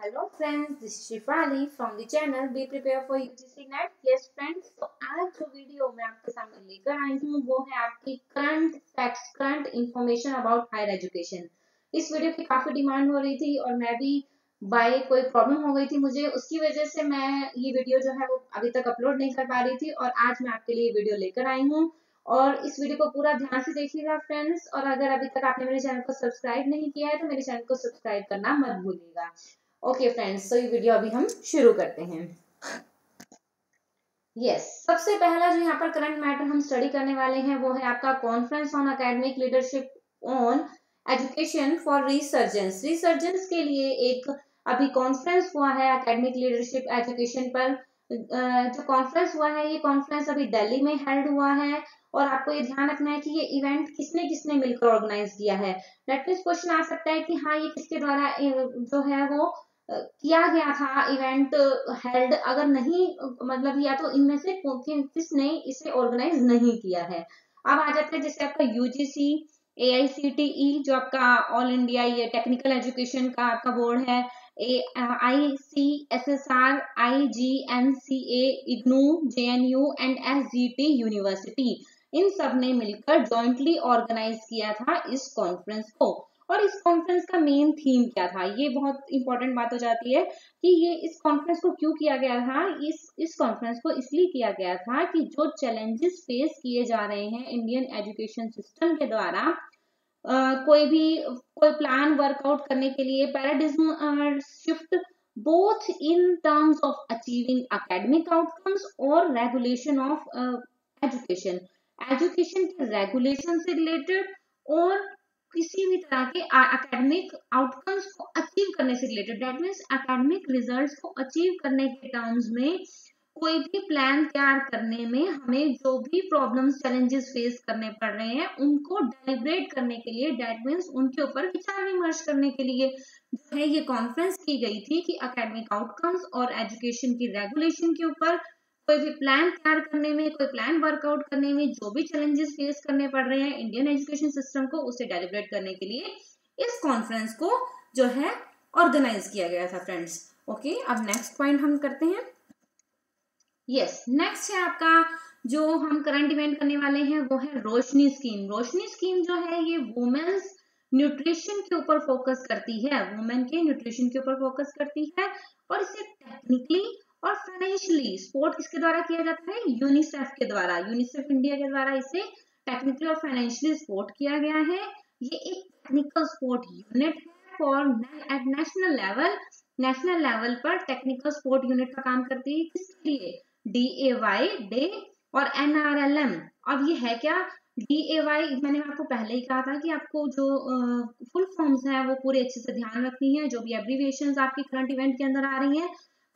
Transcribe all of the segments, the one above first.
Hello friends, this is Shifali from the channel Be Prepared for UGC Net. Yes friends, तो आज जो video मैं आपके सामने लेकर आई हूँ वो है आपकी current facts, current information about higher education. इस वीडियो की काफी डिमांड हो रही थी और मैं भी बाय कोई प्रॉब्लम हो गई थी मुझे, उसकी वजह से मैं ये वीडियो जो है वो अभी तक अपलोड नहीं कर पा रही थी और आज मैं आपके लिए वीडियो लेकर आई हूँ। और इस वीडियो को पूरा ध्यान से देखिएगा फ्रेंड्स, और अगर अभी तक आपने मेरे चैनल को सब्सक्राइब नहीं किया है तो मेरे चैनल को सब्सक्राइब करना मत भूलिएगा। ओके फ्रेंड्स, तो ये वीडियो अभी हम शुरू करते हैं। सबसे पहला जो यहाँ पर करंट मैटर हम स्टडी करने वाले हैं वो है आपका conference on academic leadership on education for resurgence. Resurgence के लिए एक अभी कॉन्फ्रेंस हुआ है एकेडमिक लीडरशिप एजुकेशन पर। जो कॉन्फ्रेंस हुआ है ये कॉन्फ्रेंस अभी दिल्ली में हेल्ड हुआ है और आपको ये ध्यान रखना है कि ये इवेंट किसने किसने मिलकर ऑर्गेनाइज किया है। दैट मींस क्वेश्चन आ सकता है कि हाँ ये किसके द्वारा जो है वो किया गया था इवेंट हेल्ड, अगर नहीं मतलब या तो इनमें से किसने इसे ऑर्गेनाइज नहीं किया है। अब आ जाते हैं जैसे आपका यूजीसी, AICTE जो आपका ऑल इंडिया ये टेक्निकल एजुकेशन का आपका बोर्ड है, ICSSR, IGNCA, IGNOU, JNU and SGT university, इन सब ने मिलकर जॉइंटली ऑर्गेनाइज किया था इस कॉन्फ्रेंस को। और इस कॉन्फ्रेंस का मेन थीम क्या था, ये बहुत इंपॉर्टेंट बात हो जाती है कि ये इस कॉन्फ्रेंस को क्यों किया गया था। इस कॉन्फ्रेंस को इसलिए किया गया था कि जो चैलेंजेस फेस किए जा रहे हैं इंडियन एजुकेशन सिस्टम के द्वारा, कोई प्लान वर्कआउट करने के लिए paradigm shift both in terms of achieving academic outcomes और रेगुलेशन ऑफ एजुकेशन, एजुकेशन के रेगुलेशन से रिलेटेड और किसी भी तरह के एकेडमिक आउटकम्स को अचीव करने से related, that means academic results को अचीव करने के टर्म्स में कोई भी प्लान तैयार करने में हमें जो भी प्रॉब्लम्स चैलेंजेस फेस करने पड़ रहे हैं उनको डेलिब्रेट करने के लिए, दैट मींस उनके ऊपर विचार विमर्श करने के लिए जो है ये कॉन्फ्रेंस की गई थी कि एकेडमिक आउटकम्स और एजुकेशन की रेगुलेशन के ऊपर कोई भी प्लान तैयार करने में, कोई प्लान वर्कआउट करने में जो भी चैलेंजेस फेस करने पड़ रहे हैं इंडियन एजुकेशन सिस्टम को, उसे डेलिब्रेट करने के लिए इस कॉन्फ्रेंस को जो है ऑर्गेनाइज किया गया था फ्रेंड्स। ओके, अब नेक्स्ट पॉइंट हम करते हैं। नेक्स्ट है आपका जो हम करंट इवेंट करने वाले हैं वो है रोशनी स्कीम। रोशनी स्कीम जो है ये वुमेन्स न्यूट्रिशन के ऊपर फोकस करती है, वुमेन के न्यूट्रिशन के ऊपर फोकस करती है और इसे टेक्निकली और फाइनेंशियली सपोर्ट किसके द्वारा किया जाता है, यूनिसेफ के द्वारा, यूनिसेफ इंडिया के द्वारा इसे टेक्निकली और फाइनेंशियली सपोर्ट किया गया है। ये एक टेक्निकल सपोर्ट यूनिट है फॉर एट नेशनल लेवल पर टेक्निकल सपोर्ट यूनिट का काम करती है। किसके लिए, DAY डे और NRLM। अब ये है क्या, DAY मैंने आपको पहले ही कहा था कि आपको जो फुल फॉर्म्स हैं वो पूरे अच्छे से ध्यान रखनी है, जो भी एब्रीविएशंस आपकी करंट इवेंट के अंदर आ रही हैं।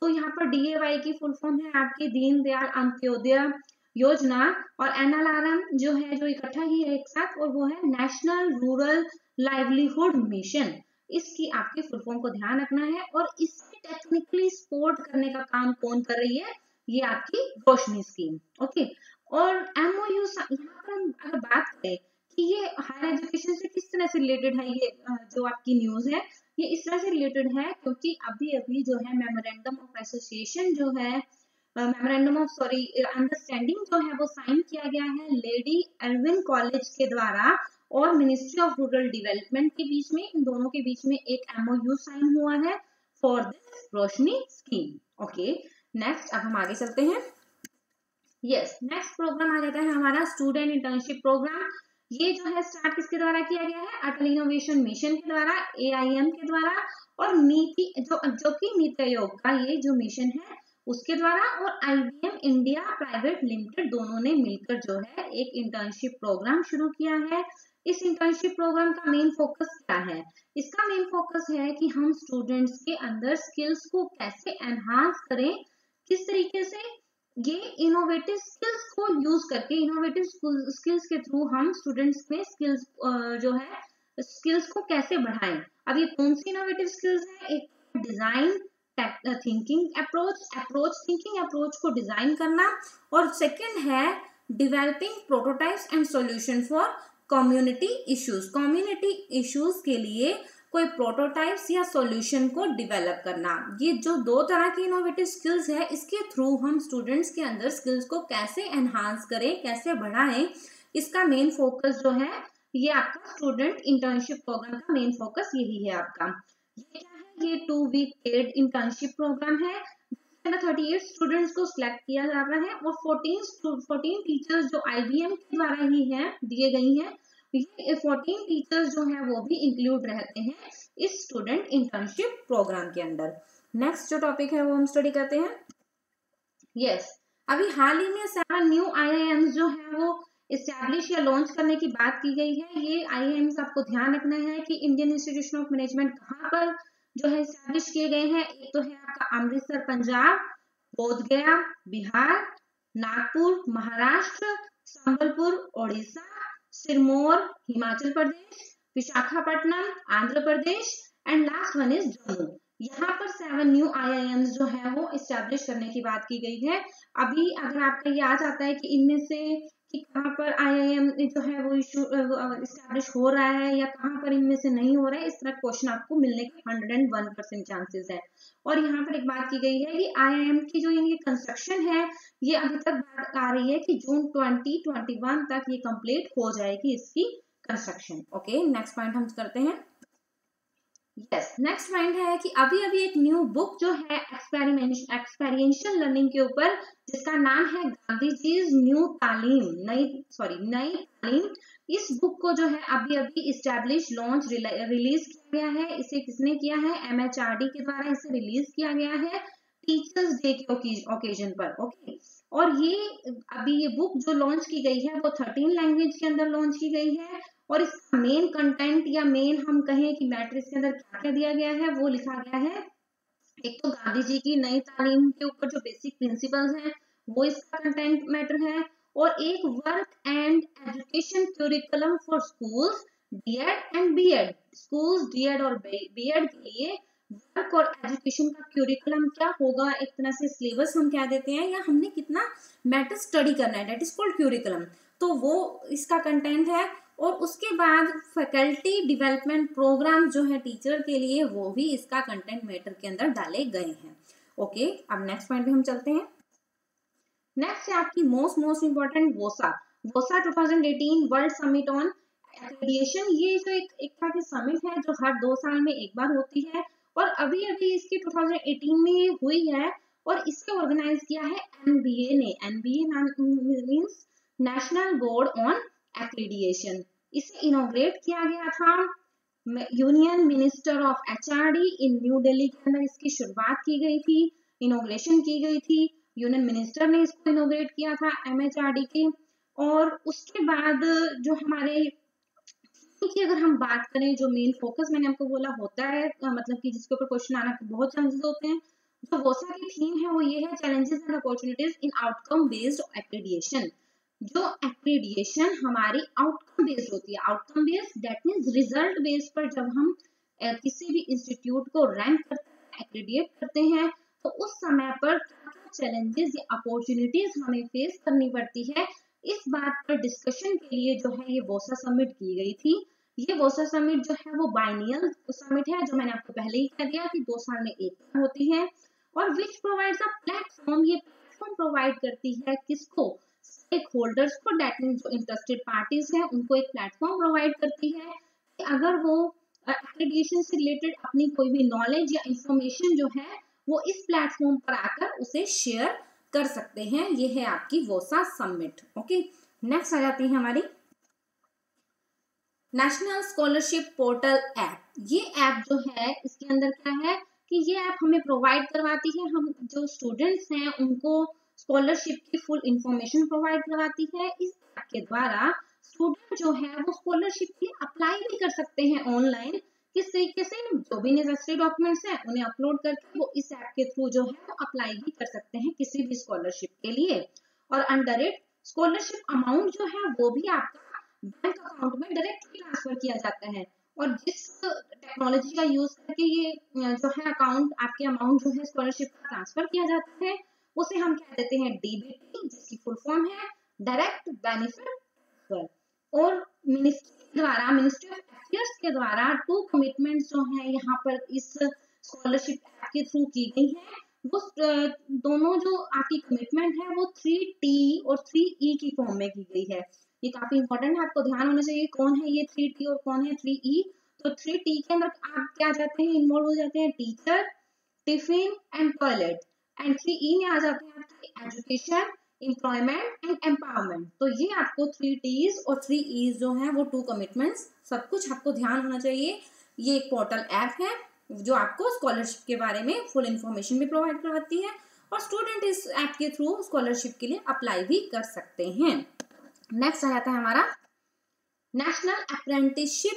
तो यहाँ पर DAY की फुल फॉर्म है आपकी दीनदयाल अंत्योदय योजना, और NRLM जो है जो इकट्ठा ही है एक साथ, और वो है नेशनल रूरल लाइवलीहुड मिशन। इसकी आपकी फुल फॉर्म को ध्यान रखना है और इससे टेक्निकली सपोर्ट करने का काम कौन कर रही है, ये आपकी रोशनी स्कीम। ओके, और MOU यहाँ पर हम अगर बात करें कि ये हायर एजुकेशन से किस तरह से रिलेटेड है, ये जो आपकी न्यूज है ये इस तरह से रिलेटेड है क्योंकि अभी जो है मेमोरेंडम ऑफ एसोसिएशन जो है, मेमोरेंडम ऑफ अंडरस्टैंडिंग जो है वो साइन किया गया है लेडी एल्विन कॉलेज के द्वारा और मिनिस्ट्री ऑफ रूरल डेवलपमेंट के बीच में, इन दोनों के बीच में एक MOU साइन हुआ है for this Roshni scheme. Okay, next अब हम आगे चलते हैं। नेक्स्ट प्रोग्राम आ जाता है हमारा स्टूडेंट इंटर्नशिप प्रोग्राम। ये जो है स्टार्ट किसके द्वारा किया गया है, अटल इनोवेशन मिशन के द्वारा, AIM के द्वारा, और नीति जो कि नीति आयोग का ये जो मिशन है उसके द्वारा, और IBM इंडिया प्राइवेट लिमिटेड दोनों ने मिलकर जो है एक इंटर्नशिप प्रोग्राम शुरू किया है। इस इंटर्नशिप प्रोग्राम का मेन फोकस क्या है, इसका मेन फोकस है कि हम स्टूडेंट्स के अंदर स्किल्स को कैसे एनहांस करें, किस तरीके से ये इनोवेटिव स्किल्स को यूज करके, इनोवेटिव स्किल्स के थ्रू हम स्टूडेंट्स में स्किल्स जो है स्किल्स को कैसे बढ़ाएं। अब ये कौन सी इनोवेटिव स्किल्स है, एक design thinking approach thinking approach को डिजाइन करना, और सेकंड है developing prototypes and solution for community issues. Community issues के लिए कोई प्रोटोटाइप्स या सॉल्यूशन को डेवलप करना। ये जो दो तरह की इनोवेटिव स्किल्स है, इसके थ्रू हम स्टूडेंट्स के अंदर स्किल्स को कैसे एनहांस करें, कैसे बढ़ाएं, इसका मेन फोकस जो है ये आपका स्टूडेंट इंटर्नशिप प्रोग्राम का मेन फोकस यही है आपका। ये क्या है, ये 2 वीक पेड इंटर्नशिप प्रोग्राम है। 38 स्टूडेंट्स को सिलेक्ट किया जा रहा है और 14 टीचर्स जो IBM के द्वारा ही है दिए गई हैं, ये 14 टीचर्स जो हैं वो भी इंक्लूड रहते हैं इस स्टूडेंट इंटर्नशिप प्रोग्राम के अंदर। नेक्स्ट जो टॉपिक है वो हम स्टडी करते हैं। यस, अभी हाल ही में 7 न्यू IIMs जो है वो इस्टेब्लिश या लॉन्च करने की बात की गई है। ये IIMs आपको ध्यान रखना है कि इंडियन इंस्टीट्यूशन ऑफ मैनेजमेंट कहाँ पर जो है इस्टेब्लिश किए गए हैं। एक तो है आपका Amritsar Punjab, Bodhgaya Bihar, Nagpur Maharashtra, Sambalpur Odisha, Sirmaur Himachal Pradesh, Visakhapatnam Andhra Pradesh and last one is Jammu. यहाँ पर 7 न्यू IIMs जो है वो इस्टेब्लिश करने की बात की गई है। अभी अगर आपका ये आ जाता है कि इनमें से कि कहाँ पर IIM जो है वो इशू इस्टेब्लिश हो रहा है या कहाँ पर इनमें से नहीं हो रहा है, इस तरह क्वेश्चन आपको मिलने के 101% चांसेस है। और यहाँ पर एक बात की गई है कि IIM की जो इनकी कंस्ट्रक्शन है ये अभी तक बात आ रही है कि जून 2021 तक ये कंप्लीट हो जाएगी इसकी कंस्ट्रक्शन। ओके, नेक्स्ट पॉइंट हम करते हैं। यस, नेक्स्ट पॉइंट है कि अभी अभी एक न्यू बुक जो है एक्सपेरिएंशियल लर्निंग के ऊपर, जिसका नाम है गांधी जी न्यू तालीम, नई तालीम। इस बुक को जो है अभी अभी इस्टेब्लिश लॉन्च रिलीज किया गया है। इसे किसने किया है? MHRD के द्वारा इसे रिलीज किया गया है टीचर्स डे के ओकेजन पर। ओके, और ये अभी ये बुक जो लॉन्च की गई है वो 13 लैंग्वेज के अंदर लॉन्च की गई है। और इसका मेन कंटेंट या मेन हम कहें कि मैटर इसके अंदर क्या क्या दिया गया है वो लिखा गया है। एक तो गांधी जी की नई तालीम के ऊपर जो बेसिक प्रिंसिपल्स हैं वो इसका कंटेंट मैटर है, और एक work and education curriculum for schools D.Ed and B.Ed। Schools D.Ed और B.Ed के लिए वर्क और एजुकेशन का क्यूरिकुलम क्या होगा, एक तरह से सिलेबस हम क्या देते हैं या हमने कितना मैटर स्टडी करना है, दैट इज कॉल्ड क्यूरिकुलम। तो वो इसका कंटेंट है। और उसके बाद फैकल्टी डेवलपमेंट प्रोग्राम जो है टीचर के लिए, वो भी इसका कंटेंट मैटर के अंदर डाले गए हैं। ओके, अब नेक्स्ट पॉइंट पे हम चलते हैं। नेक्स्ट है आपकी मोस्ट इंपॉर्टेंट वोसा 2018 वर्ल्ड समिट ऑन एक्रेडिटेशन। ये जो एक तरह की समिट है जो हर 2 साल में एक बार होती है, और अभी अभी इसकी 2018 में हुई है, और इसे ऑर्गेनाइज किया है NBA ने। NBA means national board on accreditation. इसे इनॉग्रेट किया गया था union minister of HRD in new Delhi के अंदर। इसकी शुरुआत की गई थी, इनॉग्रेशन की गई थी, यूनियन मिनिस्टर ने इसको इनॉग्रेट किया था MHRD के। और उसके बाद जो हमारे की अगर हम बात करें, जो मेन फोकस मैंने आपको बोला होता है, मतलब कि जिसके ऊपर क्वेश्चन आना के बहुत चांसेस होते हैं, जो वोसा की थीम है वो ये है challenges and opportunities in outcome based accreditation. जो एक्रेडिटेशन हमारी आउटकम बेस्ड होती है, outcome based that means result based पर जब हम किसी भी इंस्टीट्यूट को रैंक करते हैं, एक्रेडिट करते हैं, तो उस समय पर चैलेंजेस या अपॉर्चुनिटीज हमें फेस करनी पड़ती है, इस बात पर डिस्कशन के लिए जो है ये वोसा समिट की गई थी। ये वोसा समिट जो है वो बाइनियल समिट है, जो मैंने आपको पहले ही कह दिया कि 2 साल में एक बार होती है, और विच प्रोवाइड्स अ प्लेटफॉर्म। ये प्लेटफॉर्म प्रोवाइड करती है किसको? स्टेक होल्डर्स को, दैट मींस जो इंटरेस्टेड पार्टीज हैं उनको एक प्लेटफॉर्म प्रोवाइड करती है कि अगर वो एक्रेडिटेशन से रिलेटेड अपनी कोई भी नॉलेज या इंफॉर्मेशन जो है वो इस प्लेटफॉर्म पर आकर उसे शेयर कर सकते हैं। ये है आपकी वोसा समिट। ओके, नेक्स्ट आ जाती है हमारी नेशनल स्कॉलरशिप पोर्टल ऐप। ये ऐप जो है इसके अंदर क्या है कि ये ऐप हमें प्रोवाइड करवाती है, हम जो स्टूडेंट्स हैं उनको स्कॉलरशिप की फुल इंफॉर्मेशन प्रोवाइड करवाती है। इस ऐप के द्वारा स्टूडेंट जो है वो स्कॉलरशिप के लिए अप्लाई भी कर सकते हैं ऑनलाइन। किस तरीके से? जो भी नेसेसरी डॉक्यूमेंट्स हैं उन्हें अपलोड करके वो इस ऐप के थ्रू जो है वो अप्लाई भी कर सकते हैं किसी भी स्कॉलरशिप के लिए। और अंडर इट स्कॉलरशिप अमाउंट जो है वो भी आपका बैंक अकाउंट में डायरेक्टली ट्रांसफर किया जाता है। और जिस टेक्नोलॉजी का यूज करके ये जो है अकाउंट आपके अमाउंट जो है स्कॉलरशिप का ट्रांसफर किया जाता है उसे हम कह देते हैं DBT, जिसकी फुल फॉर्म है डायरेक्ट बेनिफिट ट्रांसफर। और मिनिस्ट्री द्वारा, मिनिस्ट्री ऑफ अफेयर्स के द्वारा 2 कमिटमेंट जो है यहाँ पर इस स्कॉलरशिप ऐप के थ्रू की गई है। वो दोनों जो आपकी कमिटमेंट है वो 3T और 3E की फॉर्म में की गई है। ये काफी इंपॉर्टेंट है, आपको ध्यान होना चाहिए कौन है ये 3T और कौन है 3E। तो 3T के अंदर आप क्या जाते हैं, इन्वॉल्व हो जाते हैं teacher, tiffin and toilet, and 3E में आ जाते हैं आपके एजुकेशन, एम्प्लॉयमेंट एंड एम्पावरमेंट। तो ये आपको 3T's और 3E's जो है वो 2 कमिटमेंट्स, सब कुछ आपको ध्यान होना चाहिए। ये एक पोर्टल ऐप है जो आपको स्कॉलरशिप के बारे में फुल इंफॉर्मेशन भी प्रोवाइड करवाती है और स्टूडेंट इस ऐप के थ्रू स्कॉलरशिप के लिए अप्लाई भी कर सकते हैं। नेक्स्ट आ जाता है हमारा national apprenticeship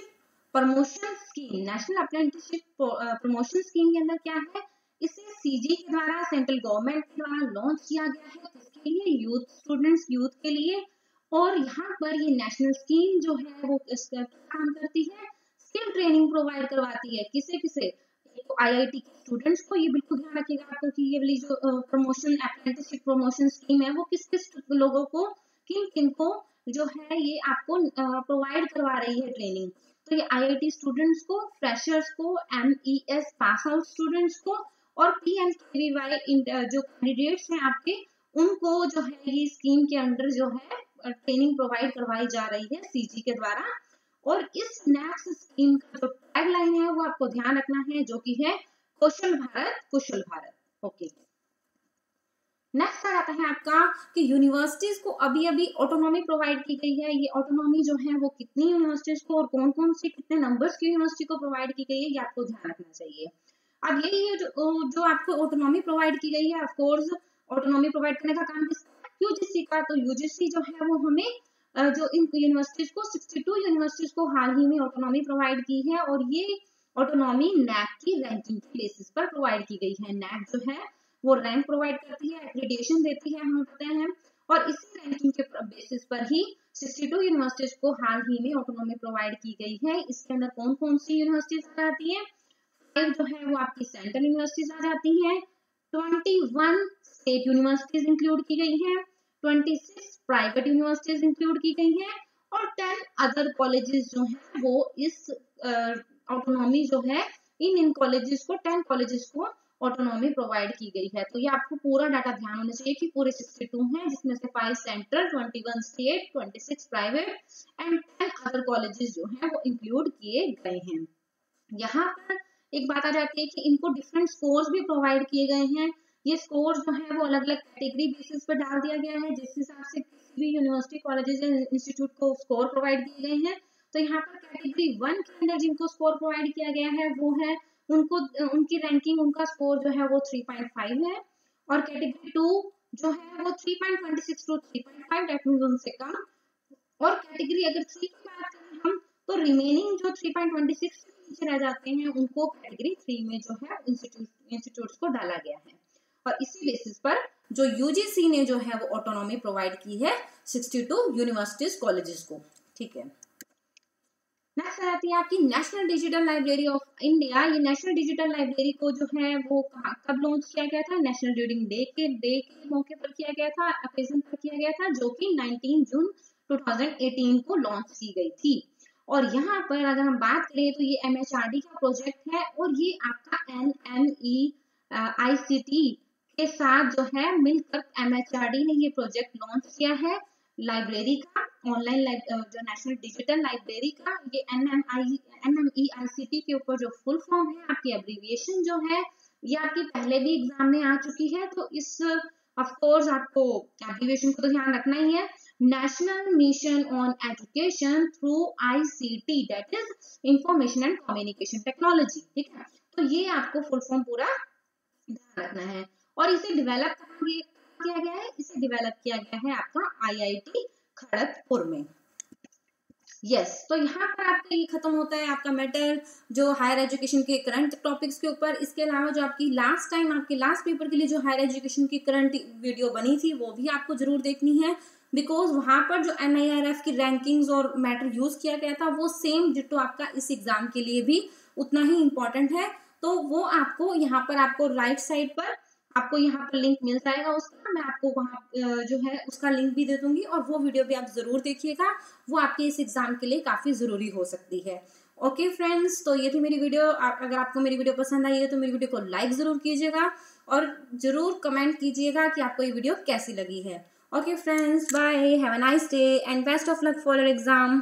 promotion scheme. National apprenticeship promotion scheme के अंदर क्या है, इसे CG के द्वारा, सेंट्रल गवर्नमेंट के द्वारा लॉन्च किया गया है, किसके लिए, यूथ स्टूडेंट्स, यूथ के लिए। और यहाँ पर ये नेशनल स्कीम जो है वो किस काम करती है, स्किल ट्रेनिंग प्रोवाइड करवाती है। किसे किसे, तो IIT के स्टूडेंट्स को। ये बिल्कुल ध्यान रखिएगा आपको कि ये वाली जो प्रमोशन अप्रेंटिसशिप प्रमोशन स्कीम है वो किस किस लोगों को, किन किन को जो है ये आपको प्रोवाइड करवा रही है ट्रेनिंग। तो ये IIT स्टूडेंट्स को, फ्रेशर्स को, MES पास आउट स्टूडेंट्स को और PMKVY जो कैंडिडेट्स हैं आपके, उनको जो है ये स्कीम के अंडर जो है ट्रेनिंग प्रोवाइड करवाई जा रही है CG के द्वारा। और इस नेक्स्ट स्कीम का जो टैगलाइन है वो आपको ध्यान रखना है, जो कि है कौशल भारत कुशल भारत। ओके, नेक्स्ट आ जाता है आपका कि यूनिवर्सिटीज को अभी अभी ऑटोनॉमी प्रोवाइड की गई है। ये ऑटोनॉमी जो है वो कितनी यूनिवर्सिटीज को और कौन कौन सी कितने नंबर्स की यूनिवर्सिटी को प्रोवाइड की गई है, ये आपको ध्यान रखना चाहिए। अब यही है जो आपको ऑटोनॉमी प्रोवाइड की गई है। ऑफ कोर्स ऑटोनॉमी प्रोवाइड करने का काम किसका, UGC का। तो UGC जो है वो हमें जो इन यूनिवर्सिटीज को 62 यूनिवर्सिटीज को हाल ही में ऑटोनॉमी प्रोवाइड की है और ये ऑटोनॉमी NAC की रैंकिंग के बेसिस पर प्रोवाइड की गई है। NAC जो है वो रैंक प्रोवाइड करती है, एक्रेडिटेशन देती है, हमें पता है, और इसी रैंकिंग के बेसिस पर ही 62 यूनिवर्सिटीज को हाल ही में ऑटोनॉमी प्रोवाइड की गई है। इसके अंदर कौन कौन सी यूनिवर्सिटीज आ जाती है, 5 जो है वो आपकी सेंट्रल यूनिवर्सिटीज आ जाती हैं, 21 स्टेट यूनिवर्सिटीज इंक्लूड की गई हैं, 26 प्राइवेट यूनिवर्सिटीज इंक्लूड की गई हैं और 10 अदर कॉलेजेस जो हैं वो इस ऑटोनॉमी जो है इन कॉलेजेस को, 10 कॉलेजेस को ऑटोनॉमी प्रोवाइड की गई है। तो ये आपको पूरा डाटा ध्यान होना चाहिए कि पूरे 62 हैं, जिसमें से 5 central, 21 state, 26 private and 10 other colleges जो हैं वो इंक्लूड किए गए हैं। यहाँ पर एक बात आ जाती है कि इनको डिफरेंट स्कोर्स भी प्रोवाइड किए गए हैं। ये स्कोर जो है वो अलग अलग कैटेगरी बेसिस पर डाल दिया गया है, जिस हिसाब से किसी भी यूनिवर्सिटी, कॉलेजेस या इंस्टीट्यूट को स्कोर प्रोवाइड किए गए हैं। तो यहाँ पर कैटेगरी 1 के अंदर जिनको स्कोर प्रोवाइड किया गया है वो है उनको, उनकी रैंकिंग, उनका स्कोर जो है वो 3.5 है और कैटेगरी 2 जो है वो 3.26 टू 3.5, डेट मींस उनसे कम। और कैटेगरी अगर 3 की बात करें हम, तो रिमेनिंग जो 3.26 से नीचे रह जाते हैं उनको कैटेगरी 3 में जो है इंस्टीट्यूट्स को डाला गया है। और इसी बेसिस पर जो UGC ने जो है वो ऑटोनॉमी प्रोवाइड की है 62 यूनिवर्सिटीज कॉलेजेस को। ठीक है, नेक्स्ट आती है आपकी national digital library of India. ये नेशनल डिजिटल लाइब्रेरी को जो है वो कब लॉन्च किया गया था, नेशनल रीडिंग डे के मौके पर किया गया था, ओकेजन पर किया गया था, जो कि 19 जून 2018 को लॉन्च की गई थी। और यहाँ पर अगर हम बात करें तो ये MHRD का प्रोजेक्ट है और ये आपका NMEICT के साथ जो है मिलकर MHRD ने ये प्रोजेक्ट लॉन्च किया है लाइब्रेरी का, ऑनलाइन जो नेशनल डिजिटल लाइब्रेरी का। ये NMEICT के ऊपर जो फुल फॉर्म है, आपकी एब्रीविएशन जो है ये आपकी पहले भी एग्जाम में आ चुकी है, तो इस ऑफ कोर्स आपको एब्रीविएशन को तो ध्यान रखना ही है। National mission on education through ICT, that is information and communication technology. ठीक है, तो ये आपको फुल फॉर्म पूरा ध्यान रखना है। और इसे डेवलप किया गया है, इसे डेवलप किया गया है आपका IIT खड़गपुर में। यस, तो यहाँ पर आपका ये खत्म होता है आपका मैटर जो हायर एजुकेशन के करंट टॉपिक्स के ऊपर। इसके अलावा जो आपकी लास्ट टाइम आपके लास्ट पेपर के लिए जो हायर एजुकेशन की करंट वीडियो बनी थी वो भी आपको जरूर देखनी है, बिकॉज वहां पर जो NIRF की रैंकिंग्स और मैटर यूज किया गया था वो सेम डिटो आपका इस एग्जाम के लिए भी उतना ही इम्पोर्टेंट है। तो वो आपको यहाँ पर आपको राइट साइड पर आपको यहाँ पर लिंक मिल जाएगा उसका, मैं आपको वहाँ जो है उसका लिंक भी दे दूंगी, और वो वीडियो भी आप जरूर देखिएगा, वो आपके इस एग्जाम के लिए काफी जरूरी हो सकती है। ओके फ्रेंड्स, तो ये थी मेरी वीडियो। अगर आपको मेरी वीडियो पसंद आई है तो मेरी वीडियो को लाइक जरूर कीजिएगा और जरूर कमेंट कीजिएगा कि आपको ये वीडियो कैसी लगी है। Okay friends, bye, have a nice day and best of luck for your exam.